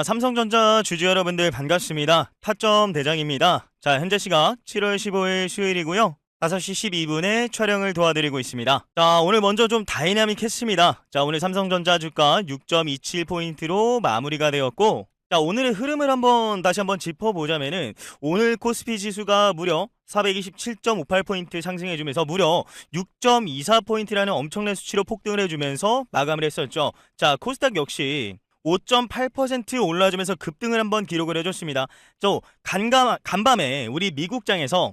삼성전자 주주 여러분들 반갑습니다. 타점 대장입니다. 자, 현재 시각 7월 15일 수요일이고요. 5시 12분에 촬영을 도와드리고 있습니다. 자, 오늘 먼저 좀 다이나믹했습니다. 자, 오늘 삼성전자 주가 6.27포인트로 마무리가 되었고, 자, 오늘의 흐름을 다시 한번 짚어보자면은, 오늘 코스피 지수가 무려 427.58포인트 상승해주면서 무려 6.24포인트라는 엄청난 수치로 폭등을 해주면서 마감을 했었죠. 자, 코스닥 역시 5.8% 올라주면서 급등을 한번 기록을 해줬습니다. 간밤에 우리 미국장에서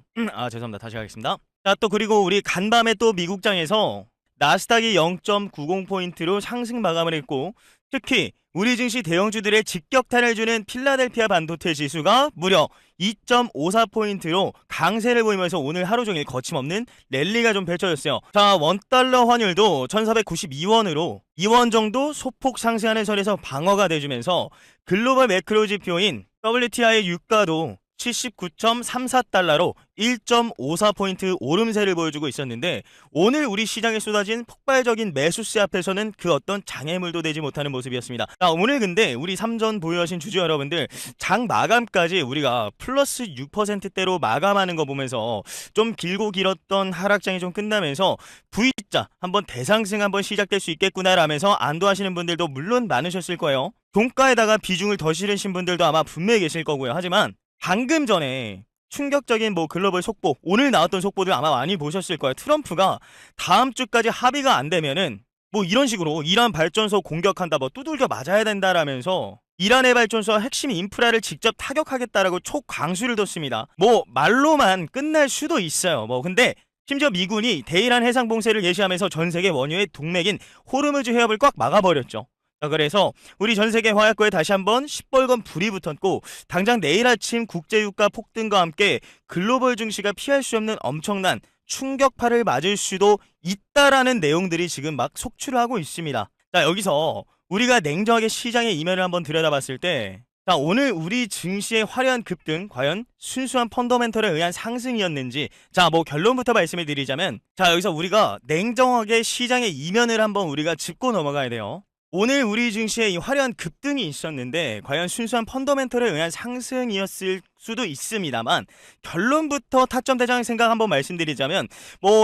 죄송합니다. 다시 하겠습니다. 자, 또 그리고 우리 간밤에 또 미국장에서 나스닥이 0.90포인트로 상승 마감을 했고, 특히 우리 증시 대형주들의 직격탄을 주는 필라델피아 반도체 지수가 무려 2.54포인트로 강세를 보이면서 오늘 하루 종일 거침없는 랠리가 좀 펼쳐졌어요. 자, 원달러 환율도 1492원으로 2원 정도 소폭 상승하는 선에서 방어가 돼주면서 글로벌 매크로 지표인 WTI 유가도 79.34달러로 1.54포인트 오름세를 보여주고 있었는데, 오늘 우리 시장에 쏟아진 폭발적인 매수세 앞에서는 그 어떤 장애물도 되지 못하는 모습이었습니다. 자, 오늘 근데 우리 삼전 보유하신 주주 여러분들 장 마감까지 우리가 플러스 6%대로 마감하는 거 보면서 좀 길고 길었던 하락장이 좀 끝나면서 V자 한번 대상승 한번 시작될 수 있겠구나 라면서 안도하시는 분들도 물론 많으셨을 거예요. 종가에다가 비중을 더 실으신 분들도 아마 분명히 계실 거고요. 하지만 방금 전에 충격적인 글로벌 속보, 오늘 나왔던 속보들 아마 많이 보셨을 거예요. 트럼프가 다음 주까지 합의가 안 되면은 이런 식으로 이란 발전소 공격한다, 두들겨 맞아야 된다라면서 이란의 발전소와 핵심 인프라를 직접 타격하겠다라고 촉강수를 뒀습니다. 말로만 끝날 수도 있어요. 근데 심지어 미군이 대이란 해상 봉쇄를 예시하면서 전 세계 원유의 동맥인 호르무즈 해협을 꽉 막아버렸죠. 자, 그래서 우리 전세계 화약고에 다시 한번 시뻘건 불이 붙었고, 당장 내일 아침 국제유가 폭등과 함께 글로벌 증시가 피할 수 없는 엄청난 충격파를 맞을 수도 있다라는 내용들이 지금 막 속출을 하고 있습니다. 자, 여기서 우리가 냉정하게 시장의 이면을 한번 들여다봤을 때, 자, 오늘 우리 증시의 화려한 급등 과연 순수한 펀더멘털에 의한 상승이었는지, 자, 결론부터 말씀을 드리자면, 자, 여기서 우리가 냉정하게 시장의 이면을 한번 우리가 짚고 넘어가야 돼요. 오늘 우리 증시에 이 화려한 급등이 있었는데 과연 순수한 펀더멘털에 의한 상승이었을 수도 있습니다만, 결론부터 타점 대장 생각 한번 말씀드리자면,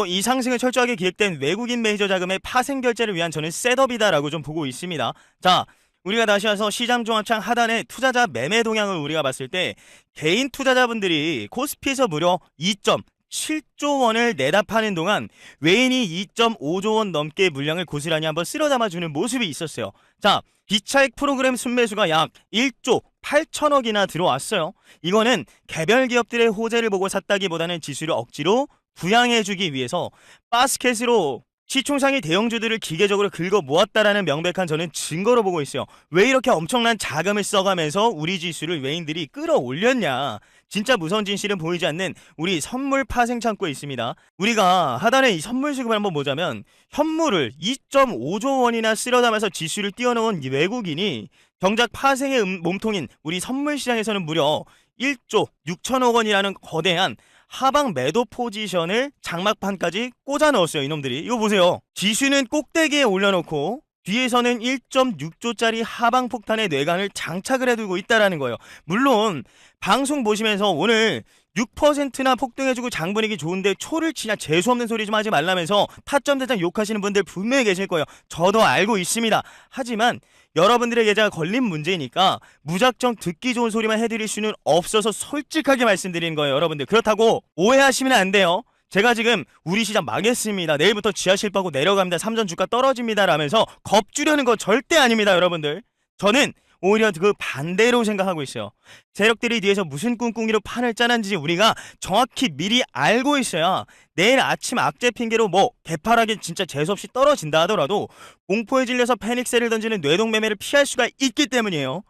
이 상승을 철저하게 기획된 외국인 메이저 자금의 파생 결제를 위한 저는 셋업이다라고 좀 보고 있습니다. 자, 우리가 다시 와서 시장 종합창 하단의 투자자 매매 동향을 우리가 봤을 때, 개인 투자자분들이 코스피에서 무려 2.7조 원을 내다 파는 동안 외인이 2.5조 원 넘게 물량을 고스란히 한번 쓸어 담아주는 모습이 있었어요. 자, 비차익 프로그램 순매수가 약 1조 8천억이나 들어왔어요. 이거는 개별 기업들의 호재를 보고 샀다기보다는 지수를 억지로 부양해주기 위해서 바스켓으로 시총상위 대형주들을 기계적으로 긁어 모았다라는 명백한 저는 증거로 보고 있어요. 왜 이렇게 엄청난 자금을 써가면서 우리 지수를 외인들이 끌어올렸냐. 진짜 무서운 진실은 보이지 않는 우리 선물 파생 창고에 있습니다. 우리가 하단에 이 선물 수급을 한번 보자면, 현물을 2.5조 원이나 쓸어 담아서 지수를 띄워놓은 이 외국인이 정작 파생의 몸통인 우리 선물 시장에서는 무려 1조 6천억 원이라는 거대한 하방 매도 포지션을 장막판까지 꽂아 넣었어요. 이놈들이. 이거 보세요. 지수는 꼭대기에 올려놓고 뒤에서는 1.6조짜리 하방 폭탄의 뇌관을 장착을 해두고 있다라는 거예요. 물론 방송 보시면서 오늘 6%나 폭등해주고 장분위기 좋은데 초를 치냐, 재수없는 소리 좀 하지 말라면서 타점 대장 욕하시는 분들 분명히 계실 거예요. 저도 알고 있습니다. 하지만 여러분들의 계좌가 걸린 문제니까 무작정 듣기 좋은 소리만 해드릴 수는 없어서 솔직하게 말씀드리는 거예요. 여러분들, 그렇다고 오해하시면 안 돼요. 제가 지금 우리 시장 망했습니다, 내일부터 지하실 빠고 내려갑니다, 삼전 주가 떨어집니다 라면서 겁주려는 거 절대 아닙니다. 여러분들, 저는 오히려 그 반대로 생각하고 있어요. 세력들이 뒤에서 무슨 꿍꿍이로 판을 짜는지 우리가 정확히 미리 알고 있어야 내일 아침 악재 핑계로 개파락이 진짜 재수없이 떨어진다 하더라도 공포에 질려서 패닉셀을 던지는 뇌동매매를 피할 수가 있기 때문이에요.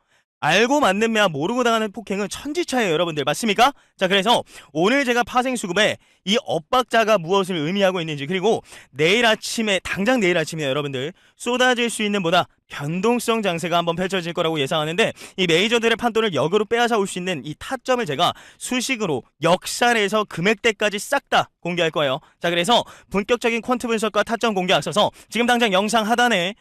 알고 맞는 매와 모르고 당하는 폭행은 천지차예요. 여러분들, 맞습니까? 자, 그래서 오늘 제가 파생 수급에 이 엇박자가 무엇을 의미하고 있는지, 그리고 당장 내일 아침에 여러분들 쏟아질 수 있는 보다 변동성 장세가 한번 펼쳐질 거라고 예상하는데, 이 메이저들의 판돈을 역으로 빼앗아 올 수 있는 이 타점을 제가 수식으로 역산해서 금액대까지 싹 다 공개할 거예요. 자, 그래서 본격적인 퀀트 분석과 타점 공개 앞서서 지금 당장 영상 하단에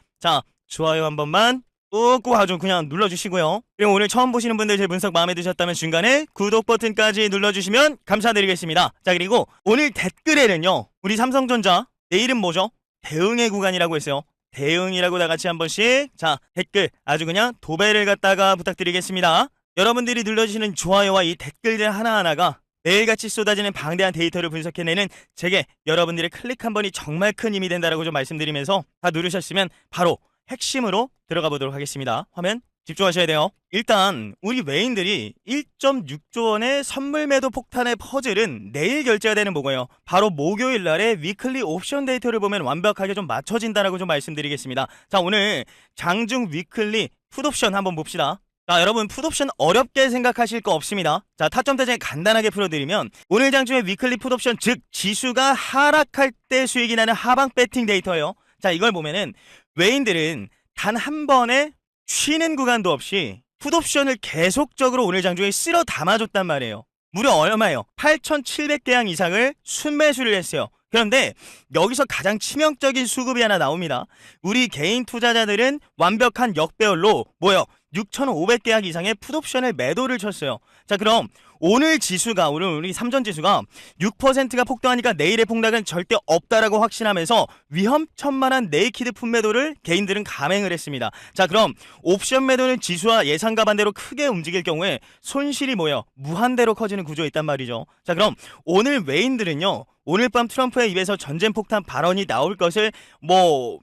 좋아요 한 번만 꾹꾹 아주 그냥 눌러주시고요. 그리고 오늘 처음 보시는 분들 제 분석 마음에 드셨다면 중간에 구독 버튼까지 눌러주시면 감사드리겠습니다. 자, 그리고 오늘 댓글에는요, 우리 삼성전자 내일은 뭐죠? 대응의 구간이라고 했어요. 대응이라고 다 같이 한 번씩, 자, 댓글 아주 그냥 도배를 갖다가 부탁드리겠습니다. 여러분들이 눌러주시는 좋아요와 이 댓글들 하나하나가 매일같이 쏟아지는 방대한 데이터를 분석해내는 제게 여러분들의 클릭 한 번이 정말 큰 힘이 된다라고 좀 말씀드리면서 다 누르셨으면 바로 핵심으로 들어가 보도록 하겠습니다. 화면 집중하셔야 돼요. 일단 우리 외인들이 1.6조 원의 선물 매도 폭탄의 퍼즐은 내일 결제가 되는 뭐고요. 바로 목요일 날에 위클리 옵션 데이터를 보면 완벽하게 좀 맞춰진다라고 좀 말씀드리겠습니다. 자, 오늘 장중 위클리 풋옵션 한번 봅시다. 자, 여러분 풋옵션 어렵게 생각하실 거 없습니다. 자, 타점 대장 간단하게 풀어드리면 오늘 장중에 위클리 풋옵션, 즉 지수가 하락할 때 수익이 나는 하방 배팅 데이터예요. 자, 이걸 보면은 외인들은 단 한 번에 쉬는 구간도 없이 풋옵션을 계속적으로 오늘 장중에 쓸어 담아줬단 말이에요. 무려 얼마예요? 8,700개양 이상을 순매수를 했어요. 그런데 여기서 가장 치명적인 수급이 하나 나옵니다. 우리 개인 투자자들은 완벽한 역배열로 뭐요? 6,500계약 이상의 풋옵션을 매도를 쳤어요. 자, 그럼 오늘 지수가, 오늘 우리 삼전지수가 6%가 폭등하니까 내일의 폭락은 절대 없다라고 확신하면서 위험천만한 네이키드 풋 매도를 개인들은 감행을 했습니다. 자, 그럼 옵션 매도는 지수와 예상과 반대로 크게 움직일 경우에 손실이 뭐예요? 무한대로 커지는 구조에 있단 말이죠. 자, 그럼 오늘 외인들은요, 오늘 밤 트럼프의 입에서 전쟁폭탄 발언이 나올 것을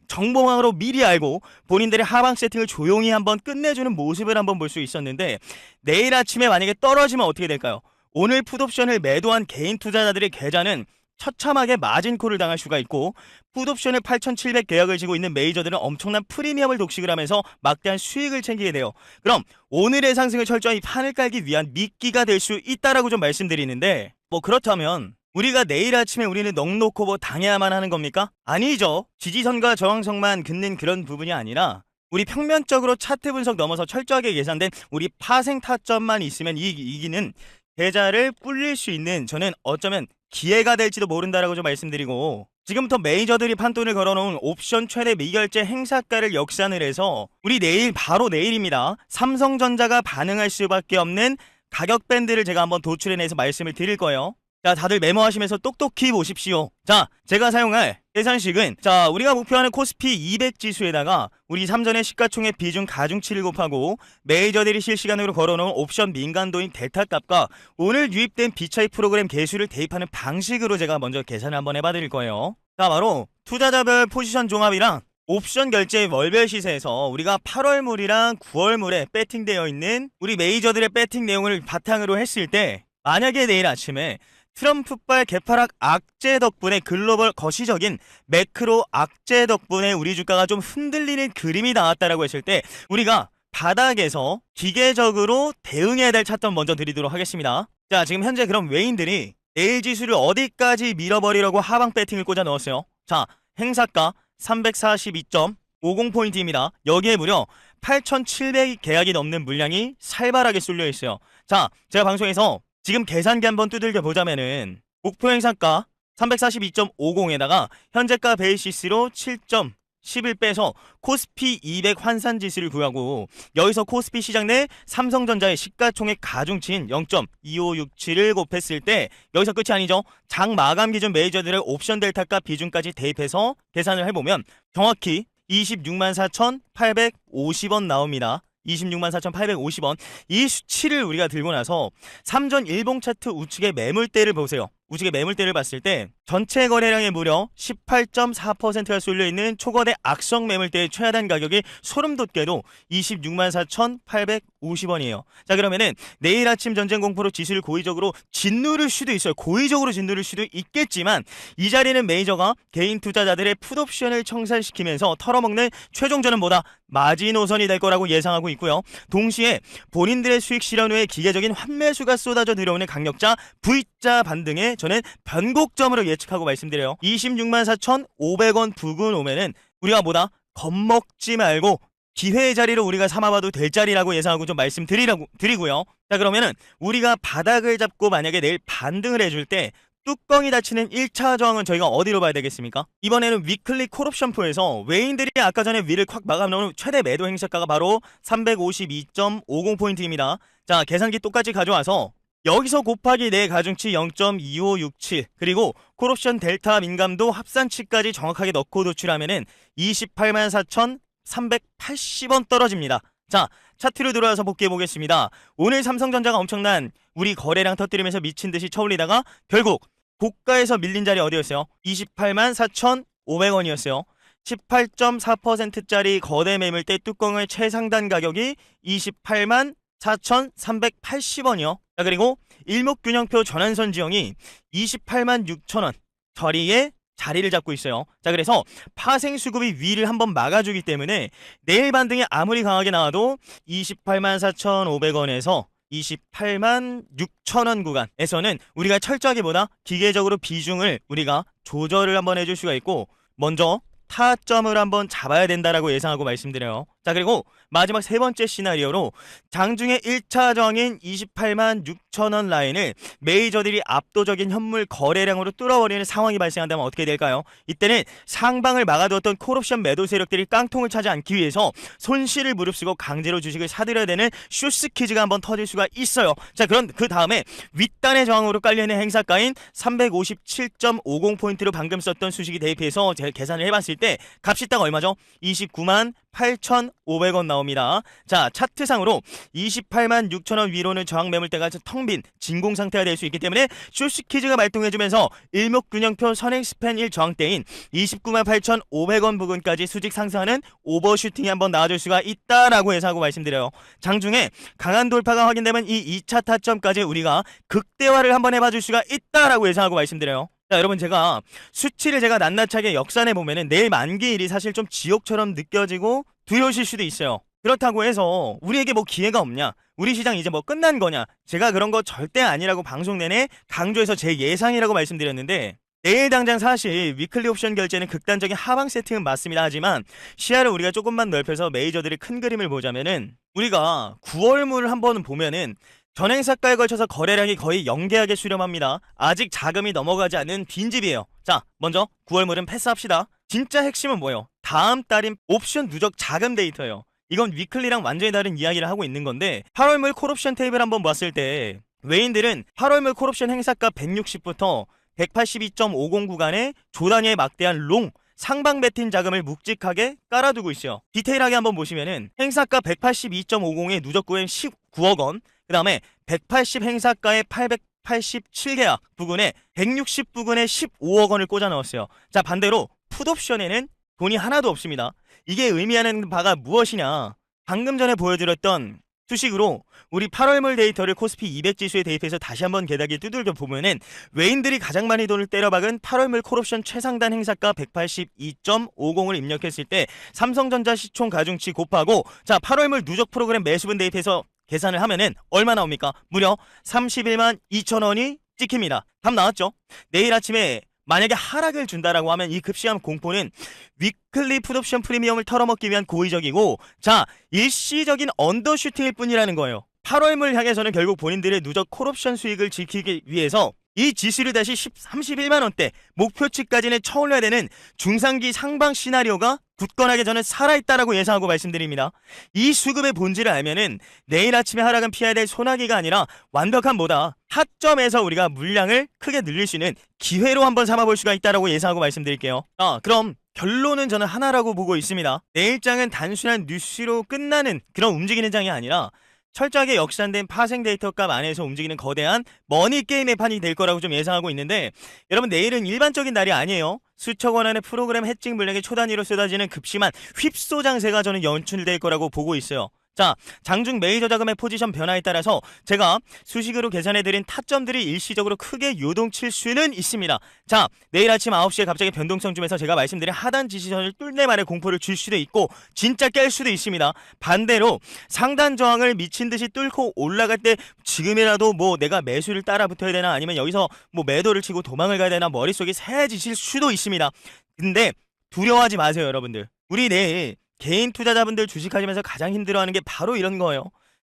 정보망으로 미리 알고 본인들의 하방 세팅을 조용히 한번 끝내주는 모습을 한번 볼 수 있었는데, 내일 아침에 만약에 떨어지면 어떻게 될까요? 오늘 풋옵션을 매도한 개인 투자자들의 계좌는 처참하게 마진콜을 당할 수가 있고, 풋옵션을 8,700 계약을 지고 있는 메이저들은 엄청난 프리미엄을 독식을 하면서 막대한 수익을 챙기게 돼요. 그럼 오늘의 상승을 철저히 판을 깔기 위한 미끼가 될 수 있다라고 좀 말씀드리는데, 그렇다면 우리가 내일 아침에 우리는 넋놓고 당해야만 하는 겁니까? 아니죠. 지지선과 저항선만 긋는 그런 부분이 아니라 우리 평면적으로 차트 분석 넘어서 철저하게 계산된 우리 파생 타점만 있으면 이기는 계좌를 불릴 수 있는, 저는 어쩌면 기회가 될지도 모른다라고 좀 말씀드리고, 지금부터 메이저들이 판돈을 걸어놓은 옵션 최대 미결제 행사가를 역산을 해서 우리 내일, 바로 내일입니다, 삼성전자가 반응할 수밖에 없는 가격 밴드를 제가 한번 도출해내서 말씀을 드릴 거예요. 자, 다들 메모하시면서 똑똑히 보십시오. 자, 제가 사용할 계산식은, 자, 우리가 목표하는 코스피 200 지수에다가 우리 삼전의 시가총액 비중 가중치를 곱하고 메이저들이 실시간으로 걸어놓은 옵션 민감도인 델타 값과 오늘 유입된 비차익 프로그램 개수를 대입하는 방식으로 제가 먼저 계산을 한번 해봐드릴 거예요. 자, 바로 투자자별 포지션 종합이랑 옵션 결제 월별 시세에서 우리가 8월물이랑 9월물에 배팅되어 있는 우리 메이저들의 배팅 내용을 바탕으로 했을 때, 만약에 내일 아침에 트럼프발 개파락 악재 덕분에 글로벌 거시적인 매크로 악재 덕분에 우리 주가가 좀 흔들리는 그림이 나왔다라고 했을 때, 우리가 바닥에서 기계적으로 대응해야 될 차점 먼저 드리도록 하겠습니다. 자, 지금 현재 그럼 외인들이 내일 지수를 어디까지 밀어버리려고 하방 배팅을 꽂아 넣었어요. 자, 행사가 342.50포인트입니다. 여기에 무려 8,700 계약이 넘는 물량이 살벌하게 쏠려 있어요. 자, 제가 방송에서 지금 계산기 한번 두들겨 보자면은 목표 행사가 342.50에다가 현재가 베이시스로 7.11 빼서 코스피 200 환산 지수를 구하고, 여기서 코스피 시장 내 삼성전자의 시가총액 가중치인 0.2567을 곱했을 때, 여기서 끝이 아니죠. 장 마감 기준 메이저들의 옵션 델타값 비중까지 대입해서 계산을 해보면 정확히 264,850원 나옵니다. 264,850원. 이 수치를 우리가 들고 나서 삼전 일봉 차트 우측의 매물대를 보세요. 우측의 매물대를 봤을 때 전체 거래량의 무려 18.4%가 쏠려있는 초거대 악성 매물대의 최하단 가격이 소름 돋게도 264,850원이에요. 자, 그러면은 내일 아침 전쟁 공포로 지수를 고의적으로 짓누를 수도 있어요. 고의적으로 짓누를 수도 있겠지만, 이 자리는 메이저가 개인 투자자들의 풋옵션을 청산시키면서 털어먹는 최종전은 뭐다? 마지노선이 될 거라고 예상하고 있고요. 동시에 본인들의 수익 실현 후에 기계적인 환매수가 쏟아져 들어오는 강력자 V자 반등에 저는 변곡점으로 예측하고 말씀드려요. 264,500원 부근 오면은 우리가 뭐다? 겁먹지 말고 기회의 자리로 우리가 삼아봐도 될 자리라고 예상하고 좀 말씀드리고요. 자, 그러면은 우리가 바닥을 잡고 만약에 내일 반등을 해줄 때 뚜껑이 닫히는 1차 저항은 저희가 어디로 봐야 되겠습니까? 이번에는 위클리 콜옵션표에서 외인들이 아까 전에 위를 콱 막아놓은 최대 매도 행사가가 바로 352.50포인트입니다. 자, 계산기 똑같이 가져와서 여기서 곱하기 내 가중치 0.2567 그리고 콜옵션 델타 민감도 합산치까지 정확하게 넣고 도출하면은 284,380원 떨어집니다. 자, 차트로 들어와서 복귀해 보겠습니다. 오늘 삼성전자가 엄청난 우리 거래량 터뜨리면서 미친듯이 쳐올리다가 결국 고가에서 밀린 자리 어디였어요? 284,500원이었어요. 18.4%짜리 거대 매물대 뚜껑의 최상단 가격이 284,380원이요. 자, 그리고 일목균형표 전환선 지형이 286,000원 자리에 자리를 잡고 있어요. 자, 그래서 파생수급이 위를 한번 막아주기 때문에 내일 반등이 아무리 강하게 나와도 284,500원에서 286,000원 구간에서는 우리가 철저하게 보다 기계적으로 비중을 우리가 조절을 한번 해줄 수가 있고 먼저 타점을 한번 잡아야 된다라고 예상하고 말씀드려요. 자, 그리고 마지막 세 번째 시나리오로 장중의 1차 저항인 286,000원 라인을 메이저들이 압도적인 현물 거래량으로 뚫어버리는 상황이 발생한다면 어떻게 될까요? 이때는 상방을 막아두었던 콜옵션 매도 세력들이 깡통을 차지 않기 위해서 손실을 무릅쓰고 강제로 주식을 사들여야 되는 쇼스퀴즈가 한번 터질 수가 있어요. 자, 그런 그 다음에 윗단의 저항으로 깔려있는 행사가인 357.50포인트로 방금 썼던 수식이 대입해서 제가 계산을 해봤을 때 값이 딱 얼마죠? 29만 8,500원 나옵니다. 자, 차트상으로 286,000원 위로는 저항 매물대가 텅 빈 진공 상태가 될 수 있기 때문에 쇼스퀴즈가 발동해주면서 일목균형표 선행 스팬 1 저항대인 29만 8,500원 부근까지 수직 상승하는 오버슈팅이 한번 나와줄 수가 있다라고 예상하고 말씀드려요. 장중에 강한 돌파가 확인되면 이 2차 타점까지 우리가 극대화를 한번 해봐줄 수가 있다라고 예상하고 말씀드려요. 자, 여러분, 제가 수치를 제가 낱낱하게 역산해 보면은 내일 만기일이 사실 좀 지옥처럼 느껴지고 두려우실 수도 있어요. 그렇다고 해서 우리에게 뭐 기회가 없냐, 우리 시장 이제 뭐 끝난 거냐, 제가 그런 거 절대 아니라고 방송 내내 강조해서 제 예상이라고 말씀드렸는데 내일 당장 사실 위클리 옵션 결제는 극단적인 하방 세팅은 맞습니다. 하지만 시야를 우리가 조금만 넓혀서 메이저들의 큰 그림을 보자면은 우리가 9월물을 한번 보면은 전행사가에 걸쳐서 거래량이 거의 영대하게 수렴합니다. 아직 자금이 넘어가지 않은 빈집이에요. 자, 먼저 9월물은 패스합시다. 진짜 핵심은 뭐예요? 다음 달인 옵션 누적 자금 데이터예요. 이건 위클리랑 완전히 다른 이야기를 하고 있는 건데 8월물 콜옵션 테이블 한번 봤을 때 외인들은 8월물 콜옵션 행사가 160부터 182.50 구간에 조단위의 막대한 롱 상방 배팅 자금을 묵직하게 깔아두고 있어요. 디테일하게 한번 보시면은 행사가 182.50의 누적 구액 19억 원, 그 다음에 180 행사가의 887계약 부근에 160 부근에 15억 원을 꽂아 넣었어요. 자, 반대로 풋옵션에는 돈이 하나도 없습니다. 이게 의미하는 바가 무엇이냐? 방금 전에 보여드렸던 수식으로 우리 8월물 데이터를 코스피 200 지수에 대입해서 다시 한번 게다기 두들겨 보면은 외인들이 가장 많이 돈을 때려박은 8월물 콜옵션 최상단 행사가 182.50을 입력했을 때 삼성전자 시총 가중치 곱하고 자 8월물 누적 프로그램 매수분 대입해서 계산을 하면은 얼마 나옵니까? 무려 31만 2천원이 찍힙니다. 답 나왔죠? 내일 아침에 만약에 하락을 준다라고 하면 이 급시한 공포는 위클리 풋옵션 프리미엄을 털어먹기 위한 고의적이고 자 일시적인 언더슈팅일 뿐이라는 거예요. 8월물 향해서는 결국 본인들의 누적 콜옵션 수익을 지키기 위해서 이 지수를 다시 31만원대 목표치까지는 쳐올려야 되는 중상기 상방 시나리오가 굳건하게 저는 살아있다라고 예상하고 말씀드립니다. 이 수급의 본질을 알면은 내일 아침에 하락은 피해야 될 소나기가 아니라 완벽한 뭐다 타점에서 우리가 물량을 크게 늘릴 수 있는 기회로 한번 삼아볼 수가 있다라고 예상하고 말씀드릴게요. 그럼 결론은 저는 하나라고 보고 있습니다. 내일장은 단순한 뉴스로 끝나는 그런 움직이는 장이 아니라 철저하게 역산된 파생 데이터 값 안에서 움직이는 거대한 머니게임의 판이 될 거라고 좀 예상하고 있는데 여러분 내일은 일반적인 날이 아니에요. 수천 원의 프로그램 해칭 물량이 초단위로 쏟아지는 급심한 휩소 장세가 저는 연출될 거라고 보고 있어요. 자, 장중 메이저 자금의 포지션 변화에 따라서 제가 수식으로 계산해드린 타점들이 일시적으로 크게 요동칠 수는 있습니다. 자, 내일 아침 9시에 갑자기 변동성 중에서 제가 말씀드린 하단 지지선을 뚫네 말에 공포를 줄 수도 있고 진짜 깰 수도 있습니다. 반대로 상단 저항을 미친듯이 뚫고 올라갈 때 지금이라도 뭐 내가 매수를 따라 붙어야 되나 아니면 여기서 뭐 매도를 치고 도망을 가야 되나 머릿속이 새해지실 수도 있습니다. 근데 두려워하지 마세요, 여러분들. 우리 내일 개인 투자자분들 주식하시면서 가장 힘들어하는 게 바로 이런 거예요.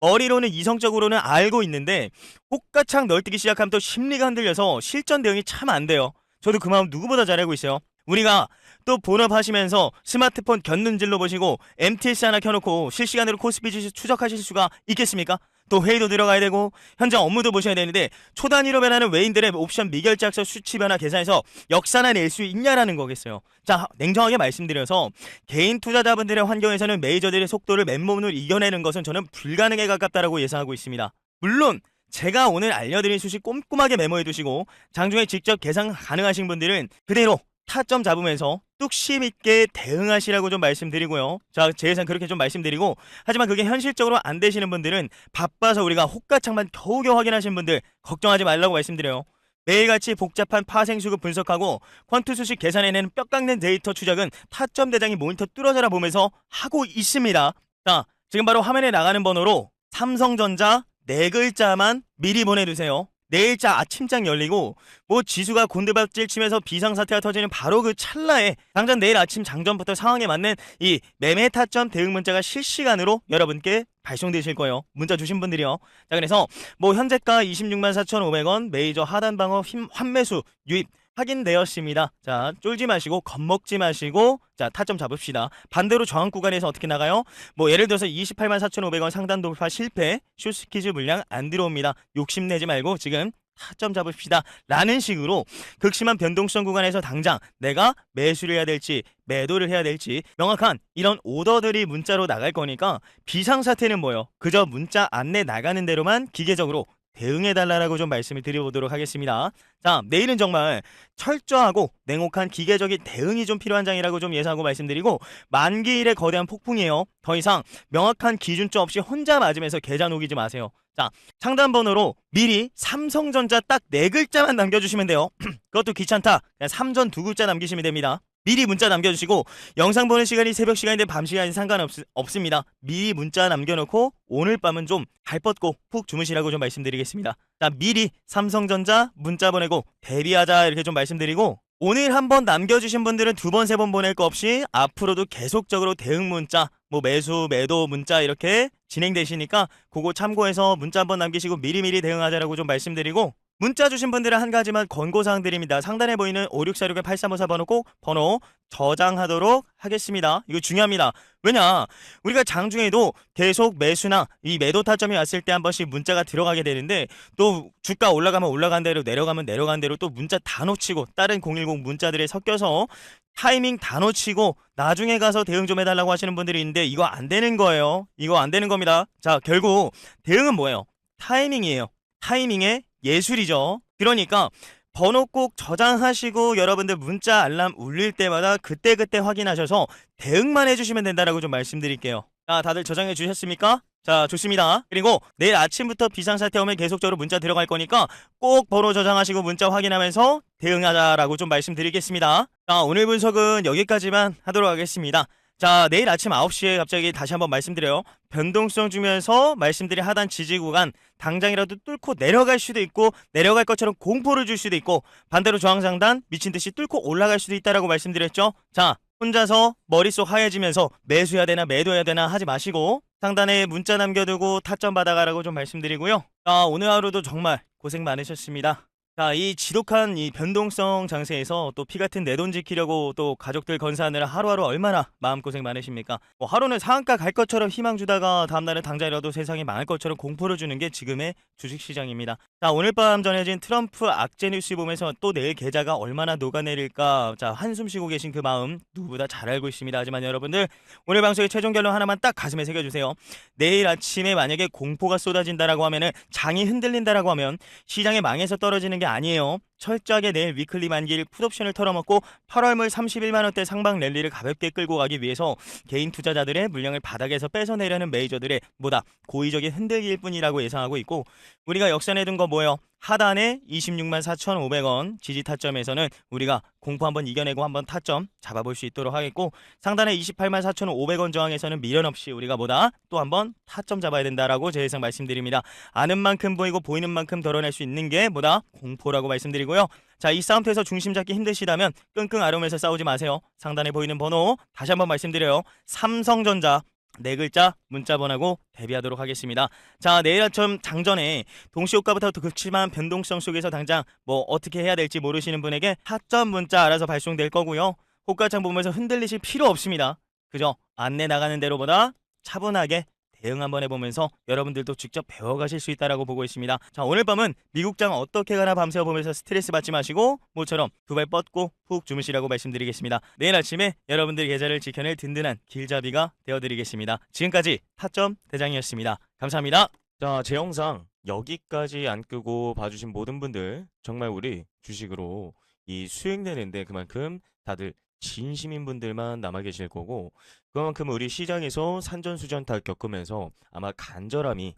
머리로는 이성적으로는 알고 있는데 혹가창 널뛰기 시작하면 또 심리가 흔들려서 실전 대응이 참 안 돼요. 저도 그 마음 누구보다 잘 알고 있어요. 우리가 또 본업하시면서 스마트폰 곁눈질로 보시고 MTS 하나 켜놓고 실시간으로 코스피 지수 추적하실 수가 있겠습니까? 또 회의도 들어가야 되고 현장 업무도 보셔야 되는데 초단위로 변하는 외인들의 옵션 미결제약서 수치 변화 계산해서 역사나 낼 수 있냐라는 거겠어요. 자, 냉정하게 말씀드려서 개인 투자자분들의 환경에서는 메이저들의 속도를 맨몸으로 이겨내는 것은 저는 불가능에 가깝다라고 예상하고 있습니다. 물론 제가 오늘 알려드린 수식 꼼꼼하게 메모해 두시고 장중에 직접 계산 가능하신 분들은 그대로 타점 잡으면서 뚝심 있게 대응하시라고 좀 말씀드리고요. 자, 제 예상 그렇게 좀 말씀드리고, 하지만 그게 현실적으로 안 되시는 분들은 바빠서 우리가 혹가창만 겨우겨우 확인하신 분들 걱정하지 말라고 말씀드려요. 매일같이 복잡한 파생수급 분석하고 퀀트 수식 계산해내는 뼈 깎는 데이터 추적은 타점 대장이 모니터 뚫어져라 보면서 하고 있습니다. 자, 지금 바로 화면에 나가는 번호로 삼성전자 4글자만 미리 보내두세요. 내일자 아침장 열리고 뭐 지수가 곤두박질 치면서 비상사태가 터지는 바로 그 찰나에 당장 내일 아침 장전부터 상황에 맞는 이 매매 타점 대응 문자가 실시간으로 여러분께 발송되실 거예요. 문자 주신 분들이요. 자, 그래서 뭐 현재가 26만 4,500원 메이저 하단 방어 환매수 유입 확인되었습니다. 자, 쫄지 마시고 겁먹지 마시고 자, 타점 잡읍시다. 반대로 저항 구간에서 어떻게 나가요? 뭐 예를 들어서 28만 4,500원 상단 돌파 실패, 숏스키즈 물량 안 들어옵니다. 욕심내지 말고 지금 타점 잡읍시다 라는 식으로 극심한 변동성 구간에서 당장 내가 매수를 해야 될지 매도를 해야 될지 명확한 이런 오더들이 문자로 나갈 거니까 비상사태는 뭐예요? 그저 문자 안내 나가는 대로만 기계적으로 대응해달라고 좀 말씀을 드려보도록 하겠습니다. 자, 내일은 정말 철저하고 냉혹한 기계적인 대응이 좀 필요한 장이라고 좀 예상하고 말씀드리고 만기일의 거대한 폭풍이에요. 더 이상 명확한 기준점 없이 혼자 맞으면서 계좌 녹이지 마세요. 자, 상단 번호로 미리 삼성전자 딱 4글자만 남겨주시면 돼요. 그것도 귀찮다. 그냥 삼전 2글자 남기시면 됩니다. 미리 문자 남겨주시고 영상 보는 시간이 새벽 시간이든 밤 시간이든 상관없습니다. 미리 문자 남겨놓고 오늘 밤은 좀 발 뻗고 푹 주무시라고 좀 말씀드리겠습니다. 자, 미리 삼성전자 문자 보내고 대비하자 이렇게 좀 말씀드리고 오늘 한번 남겨주신 분들은 2번, 3번 보낼 거 없이 앞으로도 계속적으로 대응 문자 뭐 매수, 매도 문자 이렇게 진행되시니까 그거 참고해서 문자 한번 남기시고 미리미리 대응하자라고 좀 말씀드리고 문자 주신 분들은 한 가지만 권고사항 드립니다. 상단에 보이는 5646-8354 번호 저장하도록 하겠습니다. 이거 중요합니다. 왜냐? 우리가 장중에도 계속 매수나 이 매도 타점이 왔을 때 한 번씩 문자가 들어가게 되는데 또 주가 올라가면 올라간 대로 내려가면 내려간 대로 또 문자 다 놓치고 다른 010 문자들에 섞여서 타이밍 다 놓치고 나중에 가서 대응 좀 해달라고 하시는 분들이 있는데 이거 안 되는 거예요. 이거 안 되는 겁니다. 자, 결국 대응은 뭐예요? 타이밍이에요. 타이밍의 예술이죠. 그러니까 번호 꼭 저장하시고 여러분들 문자 알람 울릴 때마다 그때그때 확인하셔서 대응만 해주시면 된다라고 좀 말씀드릴게요. 자, 다들 저장해 주셨습니까? 자, 좋습니다. 그리고 내일 아침부터 비상사태 오면 계속적으로 문자 들어갈 거니까 꼭 번호 저장하시고 문자 확인하면서 대응하자라고 좀 말씀드리겠습니다. 자, 오늘 분석은 여기까지만 하도록 하겠습니다. 자, 내일 아침 9시에 갑자기 다시 한번 말씀드려요. 변동성 주면서 말씀드린 하단 지지 구간 당장이라도 뚫고 내려갈 수도 있고 내려갈 것처럼 공포를 줄 수도 있고 반대로 저항상단 미친듯이 뚫고 올라갈 수도 있다라고 말씀드렸죠. 자, 혼자서 머릿속 하얘지면서 매수해야 되나 매도해야 되나 하지 마시고 상단에 문자 남겨두고 타점 받아가라고 좀 말씀드리고요. 자, 오늘 하루도 정말 고생 많으셨습니다. 자, 이 지독한 이 변동성 장세에서 또 피 같은 내 돈 지키려고 또 가족들 건사하느라 하루하루 얼마나 마음고생 많으십니까? 뭐 하루는 상한가 갈 것처럼 희망 주다가 다음날은 당장이라도 세상이 망할 것처럼 공포를 주는 게 지금의 주식시장입니다. 자, 오늘 밤 전해진 트럼프 악재 뉴스 보면서 또 내일 계좌가 얼마나 녹아내릴까 자, 한숨 쉬고 계신 그 마음 누구보다 잘 알고 있습니다. 하지만 여러분들 오늘 방송의 최종 결론 하나만 딱 가슴에 새겨주세요. 내일 아침에 만약에 공포가 쏟아진다라고 하면은 장이 흔들린다라고 하면 시장에 망해서 떨어지는 게 아니에요. 철저하게 내일 위클리 만기일 풋옵션을 털어먹고 8월물 31만원대 상방 랠리를 가볍게 끌고 가기 위해서 개인 투자자들의 물량을 바닥에서 뺏어내려는 메이저들의 뭐다 고의적인 흔들기일 뿐이라고 예상하고 있고 우리가 역산해둔 거 뭐예요? 하단에 26만 4,500원 지지 타점에서는 우리가 공포 한번 이겨내고 한번 타점 잡아볼 수 있도록 하겠고 상단에 28만 4,500원 저항에서는 미련 없이 우리가 뭐다 또 한번 타점 잡아야 된다라고 제 예상 말씀드립니다. 아는 만큼 보이고 보이는 만큼 덜어낼 수 있는 게 뭐다 공포라고 말씀드리고요. 자, 이 싸움터에서 중심 잡기 힘드시다면 끙끙 앓으면서 싸우지 마세요. 상단에 보이는 번호 다시 한번 말씀드려요. 삼성전자 네 글자 문자번하고 대비하도록 하겠습니다. 자, 내일 아침 장전에 동시효과부터 극심한 변동성 속에서 당장 뭐 어떻게 해야 될지 모르시는 분에게 타점 문자 알아서 발송될 거고요. 호가창 보면서 흔들리실 필요 없습니다. 그죠? 안내 나가는 대로보다 차분하게 대응 한번 해보면서 여러분들도 직접 배워가실 수 있다라고 보고 있습니다. 자, 오늘 밤은 미국장 어떻게 가나 밤새워 보면서 스트레스 받지 마시고 모처럼 두 발 뻗고 푹 주무시라고 말씀드리겠습니다. 내일 아침에 여러분들 계좌를 지켜낼 든든한 길잡이가 되어드리겠습니다. 지금까지 타점 대장이었습니다. 감사합니다. 자, 제 영상 여기까지 안 끄고 봐주신 모든 분들 정말 우리 주식으로 이 수익 내는데 그만큼 다들 진심인 분들만 남아 계실 거고 그만큼 우리 시장에서 산전수전다 겪으면서 아마 간절함이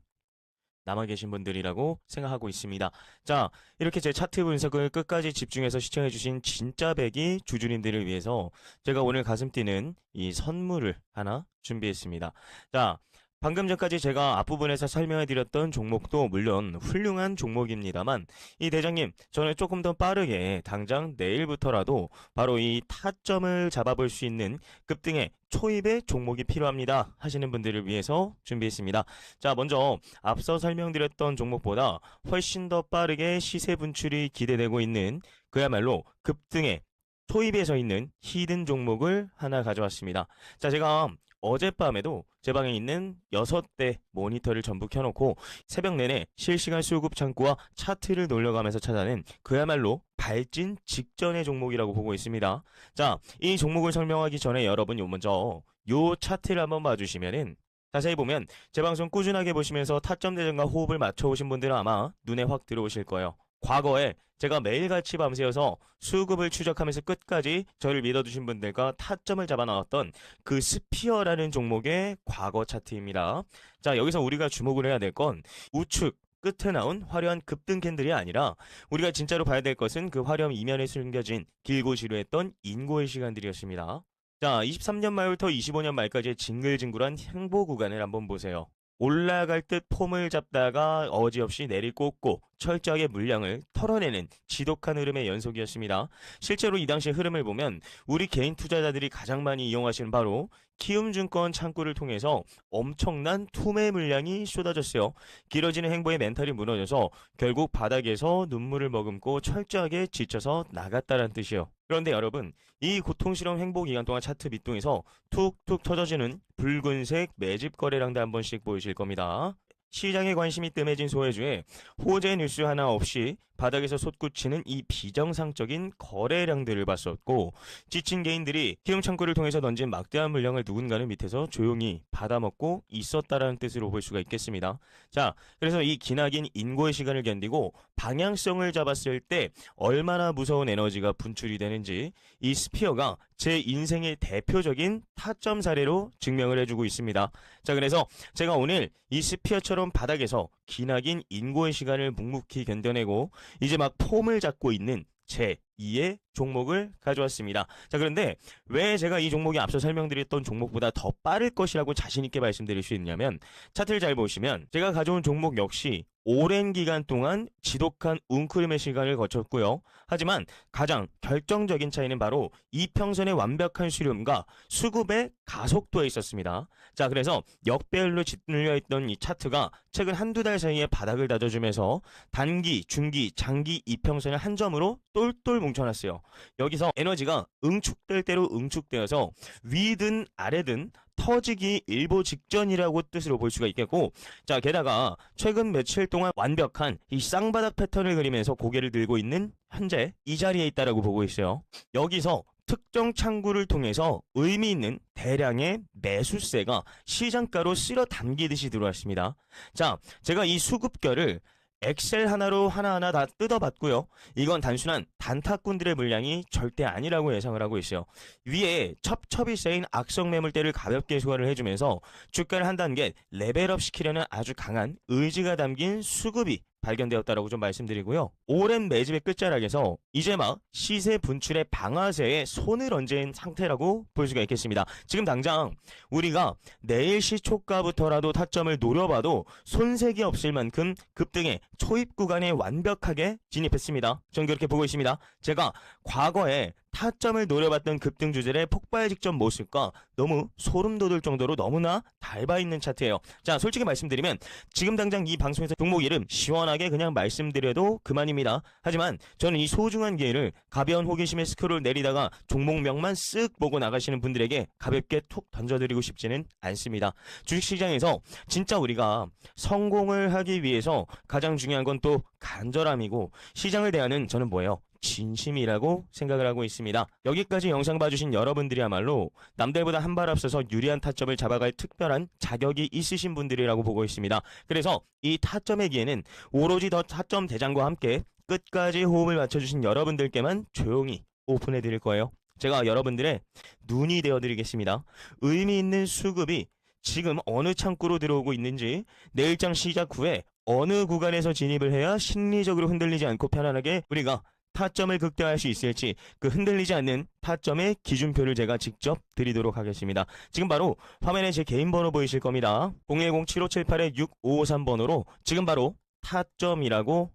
남아 계신 분들이라고 생각하고 있습니다. 자, 이렇게 제 차트 분석을 끝까지 집중해서 시청해주신 진짜 백이 주주님들을 위해서 제가 오늘 가슴 뛰는 이 선물을 하나 준비했습니다. 자, 방금 전까지 제가 앞부분에서 설명해드렸던 종목도 물론 훌륭한 종목입니다만 이 대장님, 저는 조금 더 빠르게 당장 내일부터라도 바로 이 타점을 잡아볼 수 있는 급등의 초입의 종목이 필요합니다 하시는 분들을 위해서 준비했습니다. 자, 먼저 앞서 설명드렸던 종목보다 훨씬 더 빠르게 시세 분출이 기대되고 있는 그야말로 급등의 초입에 서 있는 히든 종목을 하나 가져왔습니다. 자, 제가 어젯밤에도 제 방에 있는 6대 모니터를 전부 켜놓고 새벽 내내 실시간 수급 창구와 차트를 돌려가면서 찾아낸 그야말로 발진 직전의 종목이라고 보고 있습니다. 자, 이 종목을 설명하기 전에 여러분 먼저 요 차트를 한번 봐주시면은 자세히 보면 제 방송 꾸준하게 보시면서 타점 대전과 호흡을 맞춰오신 분들은 아마 눈에 확 들어오실 거예요. 과거에 제가 매일같이 밤새워서 수급을 추적하면서 끝까지 저를 믿어주신 분들과 타점을 잡아 나왔던 그 스피어라는 종목의 과거 차트입니다. 자, 여기서 우리가 주목을 해야 될 건 우측 끝에 나온 화려한 급등 캔들이 아니라 우리가 진짜로 봐야 될 것은 그 화려한 이면에 숨겨진 길고 지루했던 인고의 시간들이었습니다. 자, 23년 말부터 25년 말까지의 징글징글한 행보 구간을 한번 보세요. 올라갈 듯 폼을 잡다가 어지없이 내리꽂고 철저하게 물량을 털어내는 지독한 흐름의 연속이었습니다. 실제로 이 당시의 흐름을 보면 우리 개인 투자자들이 가장 많이 이용하시는 바로 키움증권 창구를 통해서 엄청난 투매 물량이 쏟아졌어요. 길어지는 행보에 멘탈이 무너져서 결국 바닥에서 눈물을 머금고 철저하게 지쳐서 나갔다는 뜻이에요. 그런데 여러분, 이 고통스러운 행보 기간 동안 차트 밑동에서 툭툭 터져지는 붉은색 매집 거래량도 한 번씩 보이실 겁니다. 시장에 관심이 뜸해진 소외주에 호재 뉴스 하나 없이 바닥에서 솟구치는 이 비정상적인 거래량들을 봤었고 지친 개인들이 키움 창구를 통해서 던진 막대한 물량을 누군가는 밑에서 조용히 받아먹고 있었다라는 뜻으로 볼 수가 있겠습니다. 자, 그래서 이 기나긴 인고의 시간을 견디고 방향성을 잡았을 때 얼마나 무서운 에너지가 분출이 되는지 이 스피어가 제 인생의 대표적인 타점 사례로 증명을 해주고 있습니다. 자, 그래서 제가 오늘 이 스피어처럼 바닥에서 기나긴 인고의 시간을 묵묵히 견뎌내고 이제 막 폼을 잡고 있는 제 2의 종목을 가져왔습니다. 자, 그런데 왜 제가 이 종목이 앞서 설명드렸던 종목보다 더 빠를 것이라고 자신있게 말씀드릴 수 있냐면 차트를 잘 보시면 제가 가져온 종목 역시 오랜 기간 동안 지독한 웅크림의 시간을 거쳤고요. 하지만 가장 결정적인 차이는 바로 이평선의 완벽한 수렴과 수급의 가속도에 있었습니다. 자, 그래서 역배열로 짓눌려 있던 이 차트가 최근 한두 달 사이에 바닥을 다져주면서 단기, 중기, 장기 이평선을 한 점으로 똘똘 뭉쳐놨어요. 여기서 에너지가 응축될 대로 응축되어서 위든 아래든 터지기 일보 직전이라고 뜻으로 볼 수가 있겠고, 자, 게다가 최근 며칠 동안 완벽한 이 쌍바닥 패턴을 그리면서 고개를 들고 있는 현재 이 자리에 있다라고 보고 있어요. 여기서 특정 창구를 통해서 의미 있는 대량의 매수세가 시장가로 쓸어 담기듯이 들어왔습니다. 자, 제가 이 수급결을 엑셀 하나로 하나하나 다 뜯어봤고요. 이건 단순한 단타꾼들의 물량이 절대 아니라고 예상을 하고 있어요. 위에 첩첩이 쌓인 악성 매물대를 가볍게 소화를 해주면서 주가를 한 단계 레벨업 시키려는 아주 강한 의지가 담긴 수급이 발견되었다라고 좀 말씀드리고요. 오랜 매집의 끝자락에서 이제 막 시세 분출의 방아쇠에 손을 얹은 상태라고 볼 수가 있겠습니다. 지금 당장 우리가 내일 시초가부터라도 타점을 노려봐도 손색이 없을 만큼 급등의 초입 구간에 완벽하게 진입했습니다. 전 그렇게 보고 있습니다. 제가 과거에 타점을 노려봤던 급등 주제의 폭발 직전 모습과 너무 소름 돋을 정도로 너무나 닮아있는 차트예요. 자, 솔직히 말씀드리면 지금 당장 이 방송에서 종목 이름 시원하게 그냥 말씀드려도 그만입니다. 하지만 저는 이 소중한 기회를 가벼운 호기심에 스크롤 내리다가 종목명만 쓱 보고 나가시는 분들에게 가볍게 툭 던져드리고 싶지는 않습니다. 주식시장에서 진짜 우리가 성공을 하기 위해서 가장 중요한 건 또 간절함이고, 시장을 대하는 저는 뭐예요? 진심이라고 생각을 하고 있습니다. 여기까지 영상 봐주신 여러분들이야말로 남들보다 한 발 앞서서 유리한 타점을 잡아갈 특별한 자격이 있으신 분들이라고 보고 있습니다. 그래서 이 타점의 기회는 오로지 더 타점 대장과 함께 끝까지 호흡을 맞춰주신 여러분들께만 조용히 오픈해 드릴 거예요. 제가 여러분들의 눈이 되어드리겠습니다. 의미 있는 수급이 지금 어느 창구로 들어오고 있는지, 내일장 시작 후에 어느 구간에서 진입을 해야 심리적으로 흔들리지 않고 편안하게 우리가 타점을 극대화할 수 있을지, 그 흔들리지 않는 타점의 기준표를 제가 직접 드리도록 하겠습니다. 지금 바로 화면에 제 개인 번호 보이실 겁니다. 010-7578-6553번호로 지금 바로 타점이라고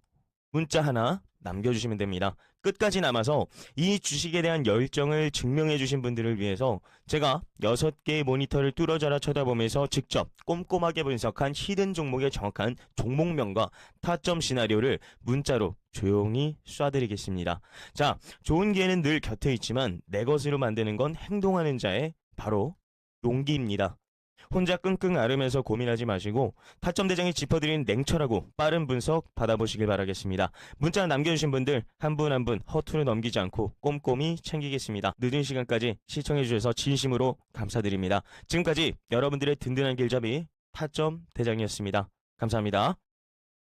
문자 하나 남겨주시면 됩니다. 끝까지 남아서 이 주식에 대한 열정을 증명해 주신 분들을 위해서 제가 6개의 모니터를 뚫어져라 쳐다보면서 직접 꼼꼼하게 분석한 히든 종목의 정확한 종목명과 타점 시나리오를 문자로 조용히 쏴드리겠습니다. 자, 좋은 기회는 늘 곁에 있지만 내 것으로 만드는 건 행동하는 자의 바로 용기입니다. 혼자 끙끙 앓으면서 고민하지 마시고 타점 대장이 짚어드린 냉철하고 빠른 분석 받아보시길 바라겠습니다. 문자 남겨주신 분들 한 분 한 분 허투루 넘기지 않고 꼼꼼히 챙기겠습니다. 늦은 시간까지 시청해주셔서 진심으로 감사드립니다. 지금까지 여러분들의 든든한 길잡이 타점 대장이었습니다. 감사합니다.